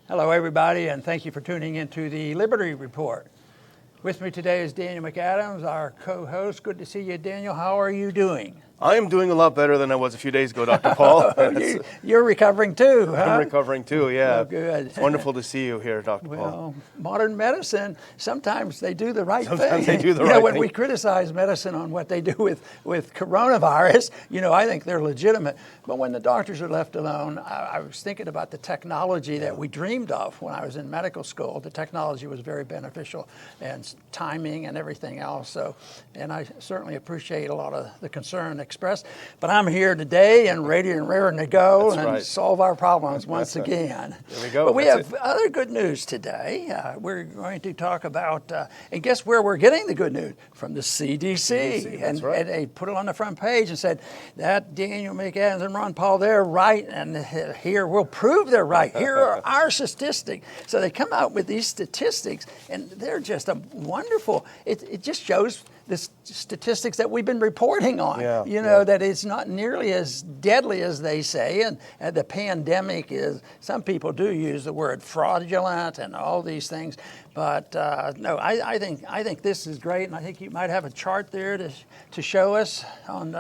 Hello, everybody, and thank you for tuning into the Liberty Report. With me today is Daniel McAdams, our co-host. Good to see you, Daniel. How are you doing? I am doing a lot better than I was a few days ago, Dr. Paul. You're recovering too, huh? I'm recovering too, yeah. Oh, good. It's wonderful to see you here, Dr. Paul. Well, modern medicine, sometimes they do the right thing. Sometimes they do the right when thing. we criticize medicine on what they do with coronavirus, I think they're legitimate. But when the doctors are left alone, I was thinking about the technology that we dreamed of when I was in medical school. The technology was very beneficial, and timing and everything else. And I certainly appreciate a lot of the concern expressed. But I'm here today and ready and raring to go solve our problems once again. There we go. But we have other good news today. We're going to talk about, and guess where we're getting the good news? From the CDC. That's right. And they put it on the front page and said, that Daniel McAdams and Ron Paul, they're right, and here we'll prove they're right. Here are our statistics. So they come out with these statistics, and they're just wonderful. It just shows the statistics that we've been reporting on, that it's not nearly as deadly as they say, and the pandemic is, some people do use the word fraudulent and all these things, but no, I think this is great, and I think you might have a chart there to show us on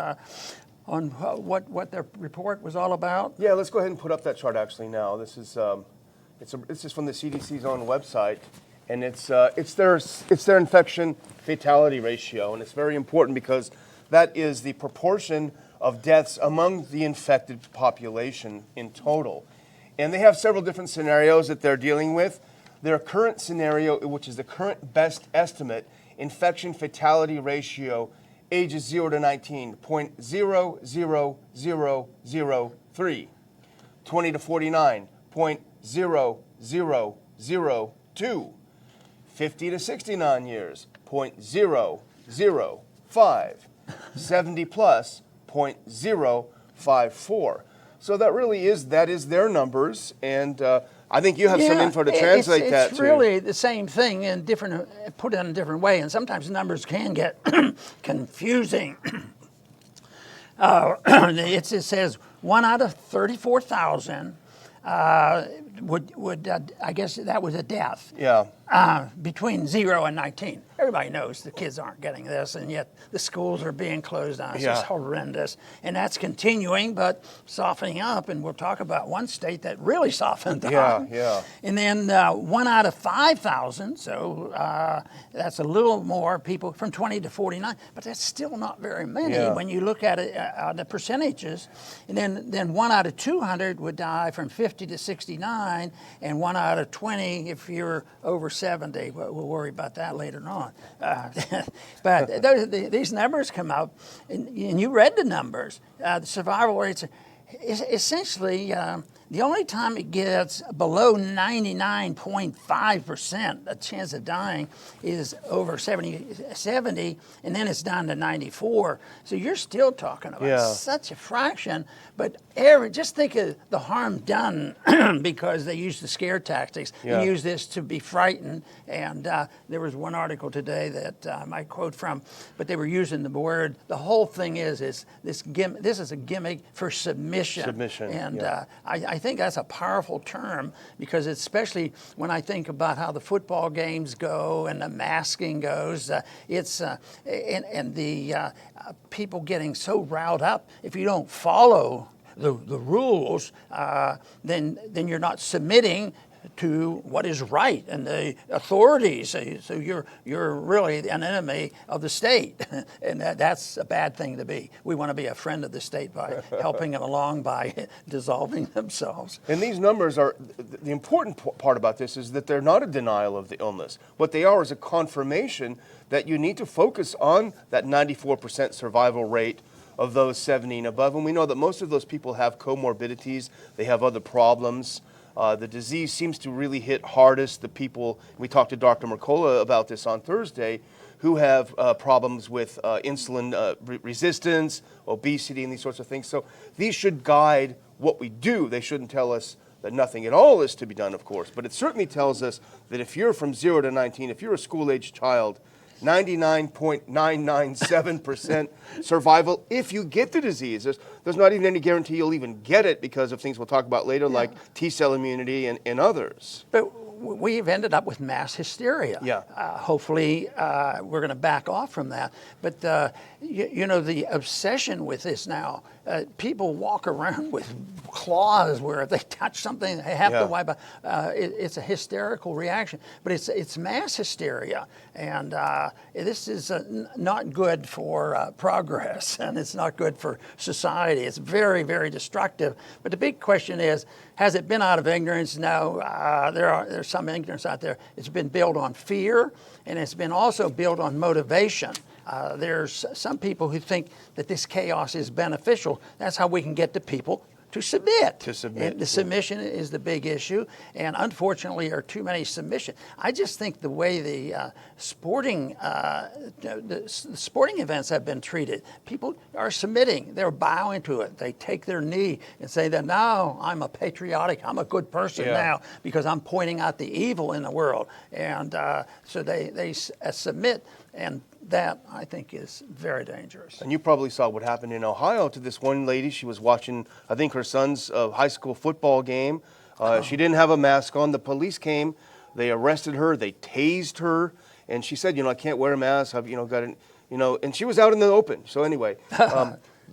what the report was all about. Yeah, let's go ahead and put up that chart actually now. This is this is from the CDC's own website. And it's their infection fatality ratio, and it's very important because that is the proportion of deaths among the infected population in total. And they have several different scenarios that they're dealing with. Their current scenario, which is the current best estimate, infection fatality ratio, ages 0 to 19, 0.00003, 20 to 49, 0.0002. 50 to 69 years, 0.005. 70 plus, 0.054. So that is their numbers, and I think you have some info to translate that to. It's really the same thing, and put in a different way, and sometimes numbers can get confusing. It says 1 out of 34,000 would I guess that was a death. Yeah. Between 0 and 19. Everybody knows the kids aren't getting this, and yet the schools are being closed down. It's just horrendous. And that's continuing, but softening up, and we'll talk about one state that really softened up. Yeah. And then 1 out of 5,000, so that's a little more people from 20 to 49, but that's still not very many when you look at it, the percentages. And then 1 out of 200 would die from 50 to 69, and 1 out of 20 if you're over 70. We'll worry about that later on. But these numbers come out, and you read the numbers. The survival rates are essentially the only time it gets below 99.5%, a chance of dying, is over 70, and then it's down to 94. So you're still talking about such a fraction. But just think of the harm done because they use the scare tactics. They use this to be frightened. And there was one article today that I might quote from, but they were using the word. The whole thing is this is a gimmick for submission. And I think that's a powerful term, because especially when I think about how the football games go and the masking goes, it's and the people getting so riled up. If you don't follow the rules, then you're not submitting to what is right and the authorities. So you're really an enemy of the state, and that's a bad thing to be. We want to be a friend of the state by helping them along by dissolving themselves. And these numbers are, the important part about this is that they're not a denial of the illness. What they are is a confirmation that you need to focus on that 94% survival rate of those 70 and above. And we know that most of those people have comorbidities. They have other problems. The disease seems to really hit hardest the people, we talked to Dr. Mercola about this on Thursday, who have problems with insulin resistance, obesity, and these sorts of things. So these should guide what we do. They shouldn't tell us that nothing at all is to be done, of course. But it certainly tells us that if you're from 0 to 19, if you're a school-age child, 99.997% survival if you get the disease. There's not even any guarantee you'll even get it because of things we'll talk about later, like T-cell immunity and others. But we've ended up with mass hysteria. Yeah. Hopefully, we're going to back off from that. But, you know, the obsession with this now, people walk around with claws where if they touch something, they have to wipe out. It's a hysterical reaction. But it's mass hysteria. And this is not good for progress, and it's not good for society. It's very, very destructive. But the big question is, has it been out of ignorance? No, there's some ignorance out there. It's been built on fear, and it's been also built on motivation. There's some people who think that this chaos is beneficial. That's how we can get the people to submit. And the submission is the big issue, and unfortunately, there are too many submissions. I just think the way the sporting events have been treated, people are submitting. They're bowing to it. They take their knee and say that now I'm a patriotic, I'm a good person now because I'm pointing out the evil in the world, and so they submit. And that, I think, is very dangerous. And you probably saw what happened in Ohio to this one lady. She was watching, I think, her son's high school football game. She didn't have a mask on. The police came. They arrested her. They tased her. And she said, I can't wear a mask. I've, got it, and she was out in the open. So anyway,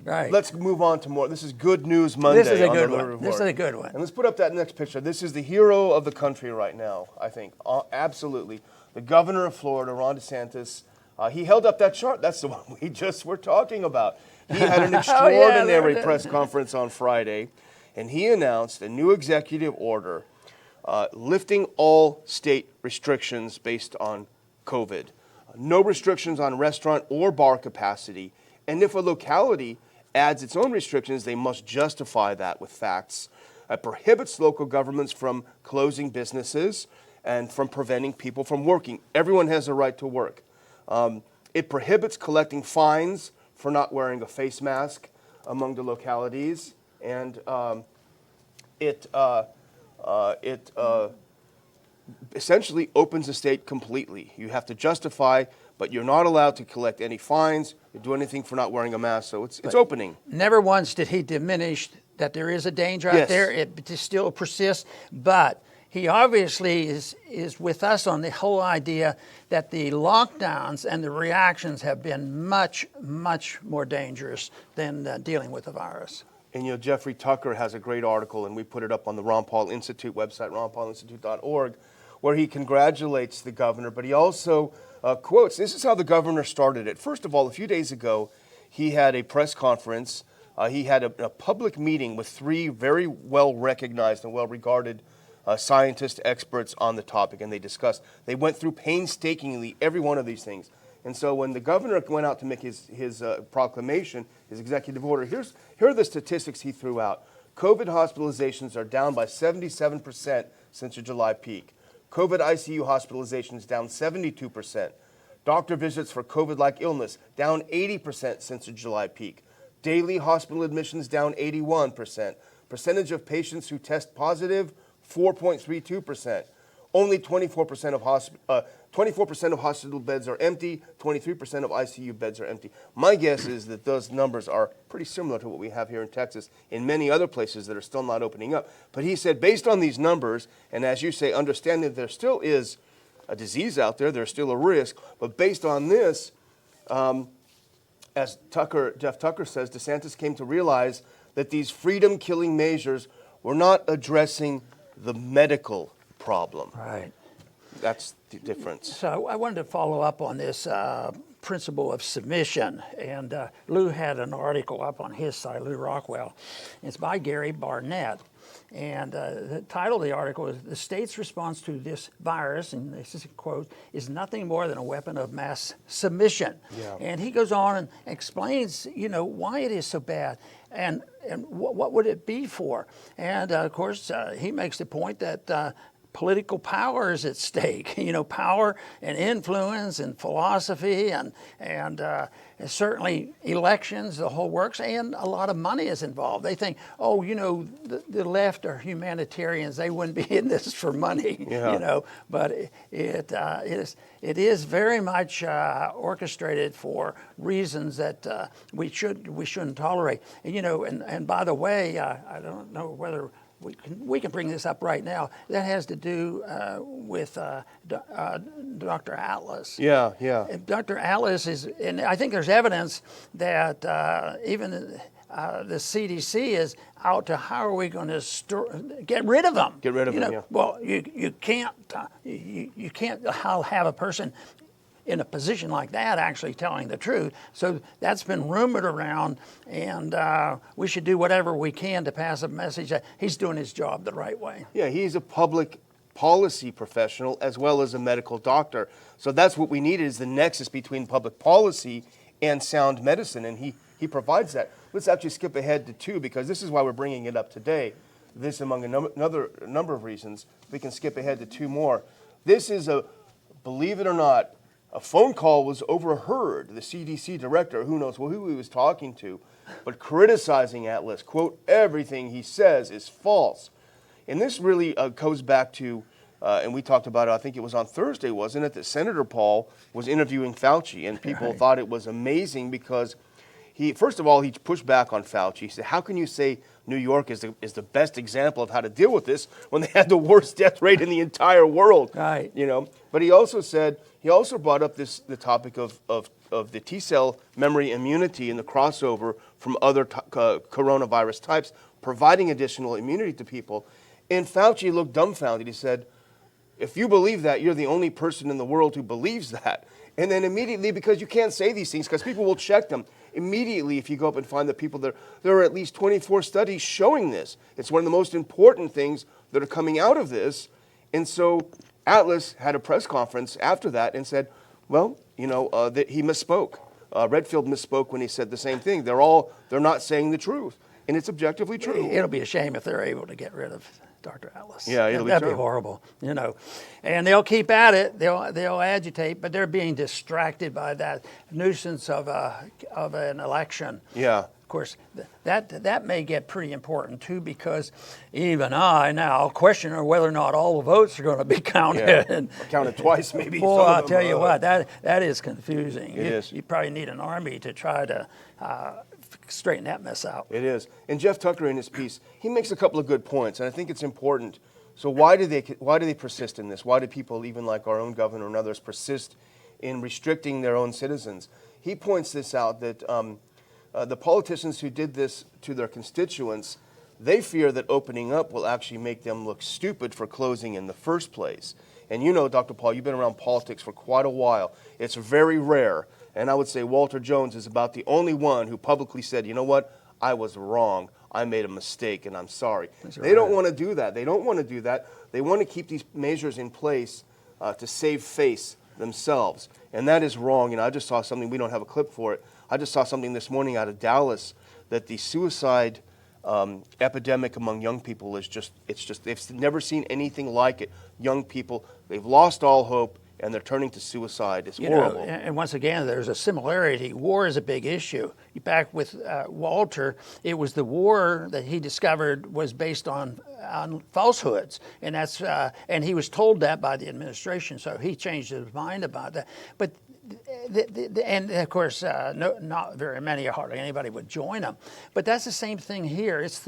right. Let's move on to more. This is Good News Monday. This is a good one. This is a good one. And let's put up that next picture. This is the hero of the country right now, I think. Absolutely. The governor of Florida, Ron DeSantis. He held up that chart. That's the one we just were talking about. He had an extraordinary press conference on Friday, and he announced a new executive order lifting all state restrictions based on COVID. No restrictions on restaurant or bar capacity. And if a locality adds its own restrictions, they must justify that with facts. It prohibits local governments from closing businesses and from preventing people from working. Everyone has a right to work. It prohibits collecting fines for not wearing a face mask among the localities, and it essentially opens the state completely. You have to justify, but you're not allowed to collect any fines or do anything for not wearing a mask, so it's opening. Never once did he diminish that there is a danger out there. It still persists, but he obviously is with us on the whole idea that the lockdowns and the reactions have been much, much more dangerous than dealing with the virus. And Jeffrey Tucker has a great article, and we put it up on the Ron Paul Institute website, ronpaulinstitute.org, where he congratulates the governor, but he also quotes, this is how the governor started it. First of all, a few days ago, he had a press conference. He had a public meeting with three very well-recognized and well-regarded scientists, experts on the topic, and they went through painstakingly every one of these things. And so when the governor went out to make his proclamation, his executive order, here are the statistics he threw out. COVID hospitalizations are down by 77% since the July peak. COVID ICU hospitalizations down 72%. Doctor visits for COVID-like illness down 80% since the July peak. Daily hospital admissions down 81%. Percentage of patients who test positive, 4.32%. Only 24% of hospital beds are empty, 23% of ICU beds are empty. My guess is that those numbers are pretty similar to what we have here in Texas, in many other places that are still not opening up. But he said, based on these numbers, and as you say, understanding that there still is a disease out there, there's still a risk, but based on this, as Jeff Tucker says, DeSantis came to realize that these freedom-killing measures were not addressing the medical problem. Right. That's the difference. So I wanted to follow up on this principle of submission. And Lou had an article up on his site, Lou Rockwell. It's by Gary Barnett. And the title of the article is, "The state's response to this virus," and this is a quote, "is nothing more than a weapon of mass submission." Yeah. And he goes on and explains, why it is so bad and what would it be for. And of course, he makes the point that political power is at stake. Power and influence and philosophy and certainly elections, the whole works, and a lot of money is involved. They think, the left are humanitarians; they wouldn't be in this for money. Yeah. But it is very much orchestrated for reasons that we shouldn't tolerate. And by the way, I don't know whether we can bring this up right now. That has to do with Dr. Atlas. Yeah. Dr. Atlas is, and I think there's evidence that even the CDC is out to how are we going to get rid of them. Get rid of them. Yeah. Well, you can't have a person in a position like that actually telling the truth. So that's been rumored around, and we should do whatever we can to pass a message that he's doing his job the right way. Yeah, he's a public policy professional as well as a medical doctor. So that's what we need is the nexus between public policy and sound medicine, and he provides that. Let's actually skip ahead to 2 because this is why we're bringing it up today. This among another number of reasons. We can skip ahead to 2 more. This is believe it or not, a phone call was overheard. The CDC director, who knows who he was talking to, but criticizing Atlas. Quote, everything he says is false. And this really goes back to, and we talked about it, I think it was on Thursday, wasn't it, that Senator Paul was interviewing Fauci, and people thought it was amazing because first of all, he pushed back on Fauci. He said, how can you say New York is the best example of how to deal with this when they had the worst death rate in the entire world? Right. But he also brought up the topic of the T-cell memory immunity and the crossover from other coronavirus types, providing additional immunity to people. And Fauci looked dumbfounded. He said, if you believe that, you're the only person in the world who believes that. And then immediately, because you can't say these things, because people will check them, immediately if you go up and find the people there are at least 24 studies showing this. It's one of the most important things that are coming out of this. And so Atlas had a press conference after that and said, well, that he misspoke. Redfield misspoke when he said the same thing. They're not saying the truth. And it's objectively true. It'll be a shame if they're able to get rid of Dr. Atlas. Yeah, it'll be that'd be terrible. horrible, And they'll keep at it. They'll agitate, but they're being distracted by that nuisance of an election. Yeah. Of course, that may get pretty important too, because even I now question whether or not all the votes are going to be counted. Yeah. Counted twice, maybe. Boy, I'll tell you what, that is confusing. It is. You probably need an army to try to straighten that mess out. It is. And Jeff Tucker in his piece, he makes a couple of good points, and I think it's important. So why do they persist in this? Why do people, even like our own governor and others, persist in restricting their own citizens? He points this out that the politicians who did this to their constituents, they fear that opening up will actually make them look stupid for closing in the first place. And Dr. Paul, you've been around politics for quite a while. It's very rare. And I would say Walter Jones is about the only one who publicly said, you know what, I was wrong. I made a mistake and I'm sorry. They don't want to do that. They don't want to do that. They want to keep these measures in place to save face themselves. And that is wrong. I just saw something, we don't have a clip for it. I just saw something this morning out of Dallas that the suicide epidemic among young people is they've never seen anything like it. Young people, they've lost all hope and they're turning to suicide. It's horrible. And once again, there's a similarity. War is a big issue. Back with Walter, it was the war that he discovered was based on falsehoods, and that's and he was told that by the administration, so he changed his mind about that. But and of course, not very many, or hardly anybody would join them. But that's the same thing here. It's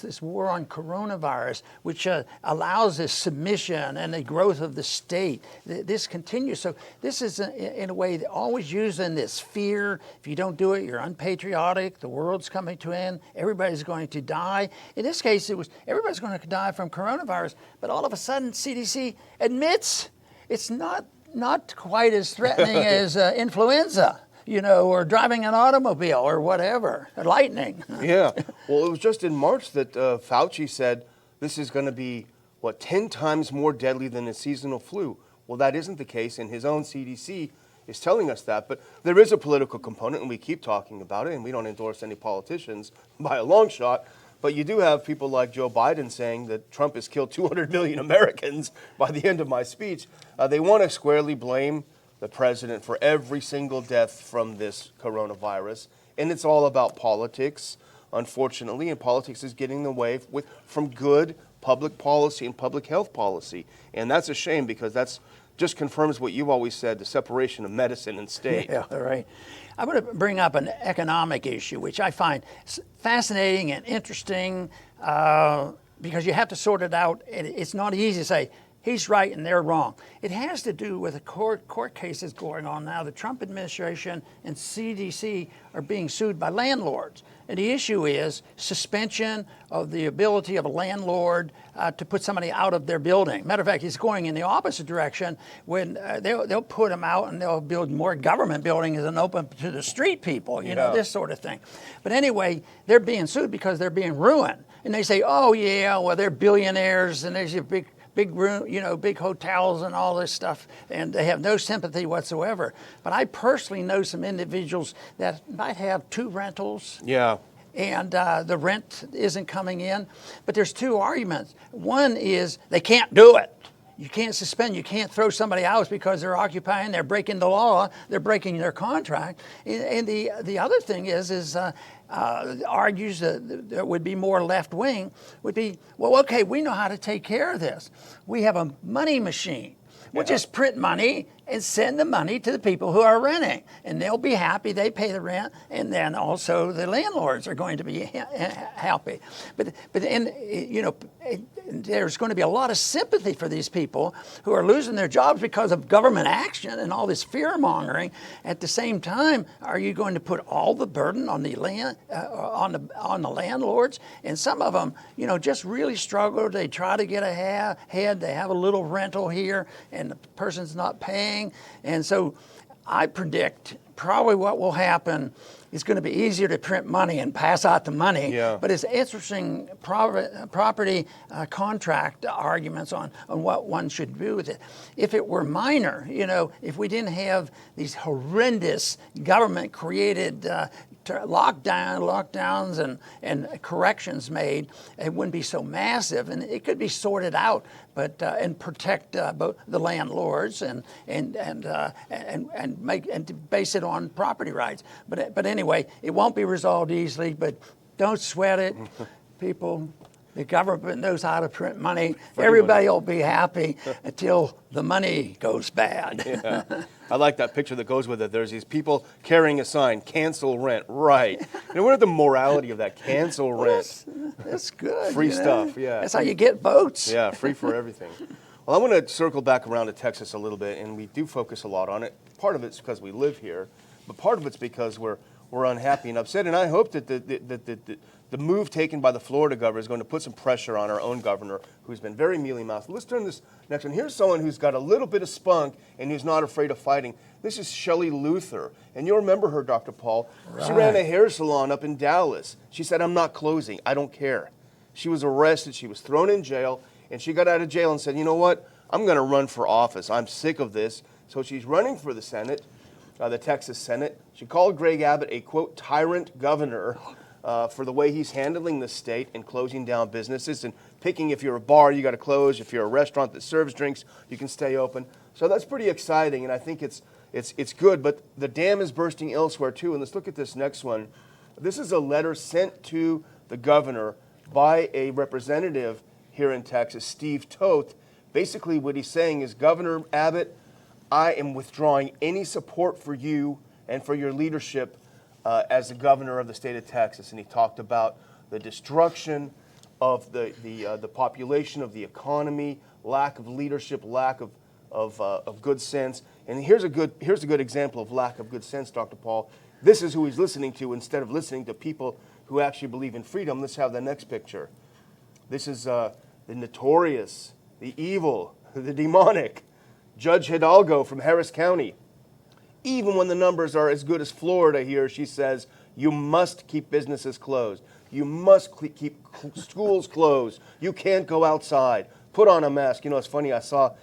this war on coronavirus, which allows this submission and the growth of the state. This continues. So this is, in a way, always using this fear. If you don't do it, you're unpatriotic. The world's coming to an end. Everybody's going to die. In this case, it was everybody's going to die from coronavirus. But all of a sudden, CDC admits it's not quite as threatening as influenza, or driving an automobile or whatever, lightning. Yeah. Well, it was just in March that Fauci said this is going to be, 10 times more deadly than a seasonal flu. Well, that isn't the case, and his own CDC is telling us that. But there is a political component, and we keep talking about it, and we don't endorse any politicians by a long shot. But you do have people like Joe Biden saying that Trump has killed 200 million Americans by the end of my speech. They want to squarely blame the president for every single death from this coronavirus. And it's all about politics, unfortunately, and politics is getting in the way from good public policy and public health policy. And that's a shame, because that's just confirms what you've always said, the separation of medicine and state. Yeah, right. I'm going to bring up an economic issue, which I find fascinating and interesting because you have to sort it out. It's not easy to say, he's right and they're wrong. It has to do with the court cases going on now. The Trump administration and CDC are being sued by landlords. And the issue is suspension of the ability of a landlord to put somebody out of their building. Matter of fact, it's going in the opposite direction when they'll put them out and they'll build more government buildings and open to the street people, you know, this sort of thing. But anyway, they're being sued because they're being ruined. And they say, oh, yeah, well, they're billionaires and there's a big room, you know, big hotels and all this stuff, and they have no sympathy whatsoever. But I personally know some individuals that might have 2 rentals. Yeah. And the rent isn't coming in. But there's 2 arguments. One is they can't do it. You can't suspend. You can't throw somebody out because they're occupying. They're breaking the law. They're breaking their contract. And the other thing is argues that there would be more left wing would be, well, okay, we know how to take care of this. We have a money machine. We'll just print money and send the money to the people who are renting, and they'll be happy. They pay the rent, and then also the landlords are going to be happy. But you know, there's going to be a lot of sympathy for these people who are losing their jobs because of government action and all this fear mongering. At the same time, are you going to put all the burden on the the landlords? And some of them, you know, just really struggle. They try to get ahead. They have a little rental here, and the person's not paying. And so I predict probably what will happen is going to be easier to print money and pass out the money. Yeah. But it's interesting property contract arguments on what one should do with it. If it were minor, you know, if we didn't have these horrendous government-created lockdowns and corrections made, it wouldn't be so massive, and it could be sorted out, but and protect both the landlords and base it on property rights. But anyway, it won't be resolved easily. But don't sweat it, people. The government knows how to print money. Everybody will be happy until the money goes bad. Yeah. I like that picture that goes with it. There's these people carrying a sign, cancel rent. Right. And what are the morality of that? Cancel rent. That's good. Free stuff, yeah. That's how you get votes. Yeah, free for everything. Well, I want to circle back around to Texas a little bit, and we do focus a lot on it. Part of it's because we live here, but part of it's because we're unhappy and upset. And I hope that the move taken by the Florida governor is going to put some pressure on our own governor, who's been very mealy-mouthed. Let's turn this next one. Here's someone who's got a little bit of spunk and who's not afraid of fighting. This is Shelley Luther, and you'll remember her, Dr. Paul. Right. She ran a hair salon up in Dallas. She said, I'm not closing. I don't care. She was arrested. She was thrown in jail, and she got out of jail and said, you know what? I'm going to run for office. I'm sick of this. So she's running for the Senate, the Texas Senate. She called Greg Abbott a, quote, tyrant governor for the way he's handling the state and closing down businesses and picking, if you're a bar, you got to close. If you're a restaurant that serves drinks, you can stay open. So that's pretty exciting, and I think it's good. But the dam is bursting elsewhere, too. And let's look at this next one. This is a letter sent to the governor by a representative here in Texas, Steve Toth. Basically, what he's saying is, Governor Abbott, I am withdrawing any support for you and for your leadership as the governor of the state of Texas. And he talked about the destruction of the population, of the economy, lack of leadership, lack of good sense. And here's a good example of lack of good sense, Dr. Paul. This is who he's listening to instead of listening to people who actually believe in freedom. Let's have the next picture. This is the notorious, the evil, the demonic Judge Hidalgo from Harris County. Even when the numbers are as good as Florida here, she says, you must keep businesses closed. You must keep schools closed. You can't go outside. Put on a mask. You know, it's funny, I saw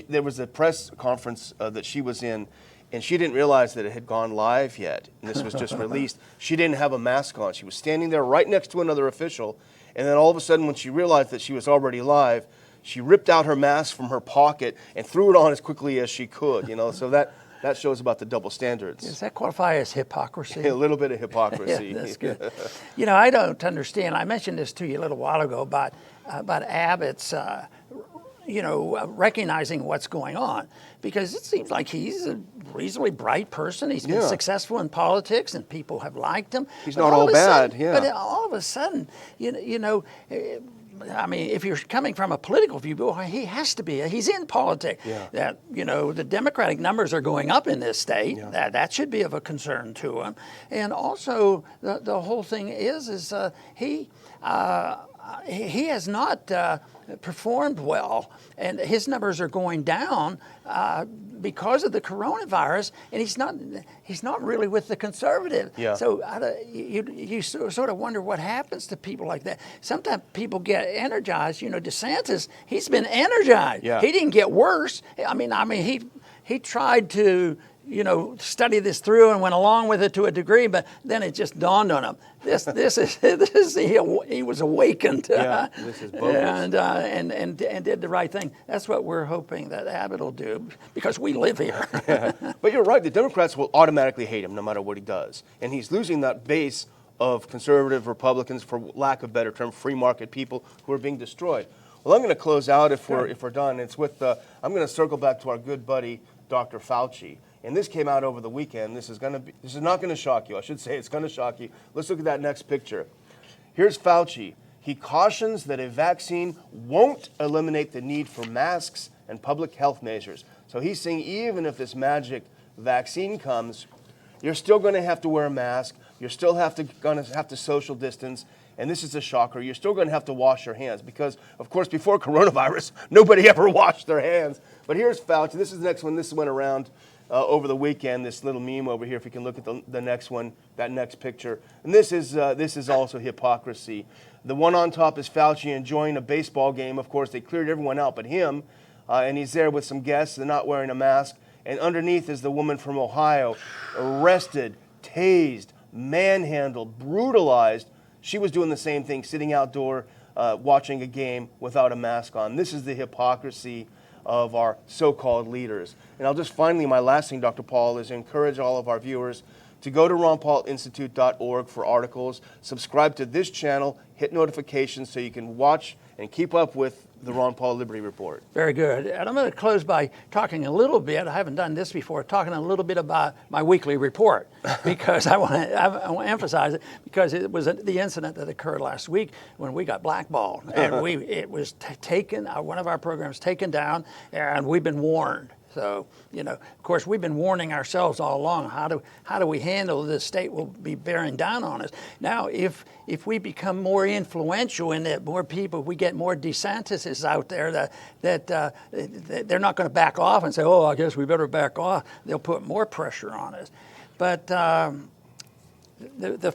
there was a press conference that she was in, and she didn't realize that it had gone live yet, and this was just released. She didn't have a mask on. She was standing there right next to another official, And then all of a sudden, when she realized that she was already live, she ripped out her mask from her pocket and threw it on as quickly as she could. So that shows about the double standards. Does that qualify as hypocrisy? A little bit of hypocrisy. Yeah, that's good. I don't understand. I mentioned this to you a little while ago about Abbott's, recognizing what's going on, because it seems like he's a reasonably bright person. He's been successful in politics, and people have liked him. He's not all bad. But all of a sudden, I mean, if you're coming from a political view, well, he has to be. He's in politics. Yeah. That the Democratic numbers are going up in this state. Yeah. That should be of a concern to him. And also, the whole thing is he has not performed well, and his numbers are going down because of the coronavirus, and he's not really with the conservative. Yeah. So you sort of wonder what happens to people like that. Sometimes people get energized. DeSantis, he's been energized. Yeah. He didn't get worse. I mean, he tried to study this through and went along with it to a degree, but then it just dawned on him. He was awakened. Yeah, this is bogus. And did the right thing. That's what we're hoping that Abbott will do, because we live here. But you're right. The Democrats will automatically hate him no matter what he does, and he's losing that base of conservative Republicans, for lack of a better term, free market people who are being destroyed. Well, I'm going to close out if we're done. It's with I'm going to circle back to our good buddy Dr. Fauci. And this came out over the weekend. This is not going to shock you. I should say it's going to shock you. Let's look at that next picture. Here's Fauci. He cautions that a vaccine won't eliminate the need for masks and public health measures. So he's saying even if this magic vaccine comes, you're still going to have to wear a mask. You're still going to have to social distance. And this is a shocker. You're still going to have to wash your hands because, of course, before coronavirus, nobody ever washed their hands. But here's Fauci. This is the next one. This went around over the weekend, this little meme over here, if you can look at the next one, that next picture. And this is also hypocrisy. The one on top is Fauci enjoying a baseball game. Of course, they cleared everyone out but him, and he's there with some guests. They're not wearing a mask. And underneath is the woman from Ohio, arrested, tased, manhandled, brutalized. She was doing the same thing, sitting outdoor, watching a game without a mask on. This is the hypocrisy of our so-called leaders. And I'll just finally, my last thing, Dr. Paul, is encourage all of our viewers to go to ronpaulinstitute.org for articles, subscribe to this channel, hit notifications so you can watch and keep up with the Ron Paul Liberty Report. Very good. And I'm going to close by talking a little bit, I haven't done this before, talking a little bit about my weekly report, because I want to emphasize it, because it was the incident that occurred last week when we got blackballed. And it was taken, one of our programs taken down, and we've been warned. So, of course, we've been warning ourselves all along. How do we handle this? State will be bearing down on us. Now, if we become more influential and that more people, we get more DeSantis out there that they're not going to back off and say, oh, I guess we better back off. They'll put more pressure on us. But the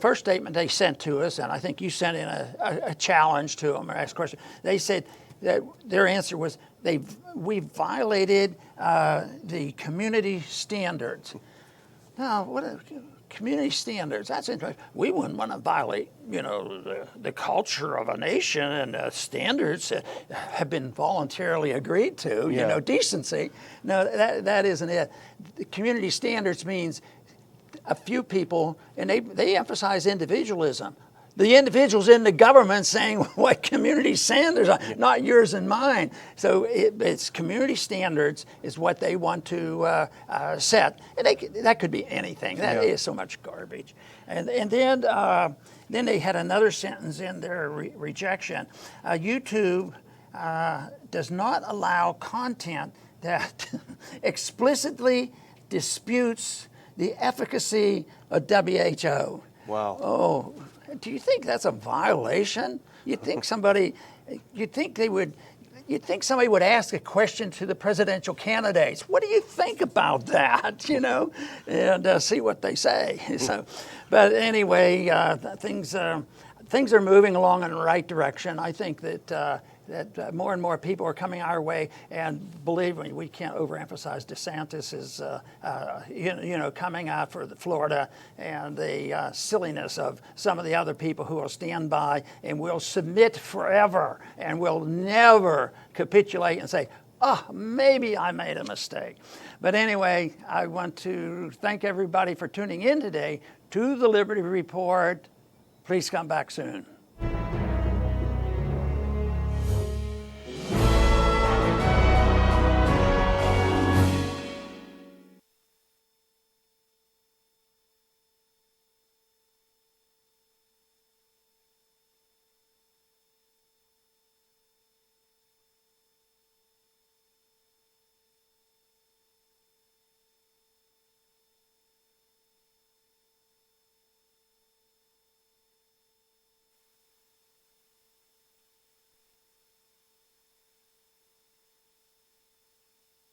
first statement they sent to us, and I think you sent in a challenge to them or asked a question, they said that their answer was, we violated the community standards. Now, what are community standards? That's interesting. We wouldn't want to violate, the culture of a nation, and standards have been voluntarily agreed to. Decency. No, that isn't it. The community standards means a few people, and they emphasize individualism. The individuals in the government saying what community standards are, not yours and mine. So it's community standards is what they want to set. And that could be anything. That is so much garbage. And then they had another sentence in their rejection. YouTube does not allow content that explicitly disputes the efficacy of WHO. Wow. Oh. Do you think that's a violation? You'd think somebody would ask a question to the presidential candidates. What do you think about that? And see what they say. So, but anyway, things are moving along in the right direction. I think that that more and more people are coming our way. And believe me, we can't overemphasize DeSantis is coming out for Florida, and the silliness of some of the other people who will stand by and will submit forever and will never capitulate and say, oh, maybe I made a mistake. But anyway, I want to thank everybody for tuning in today to the Liberty Report. Please come back soon.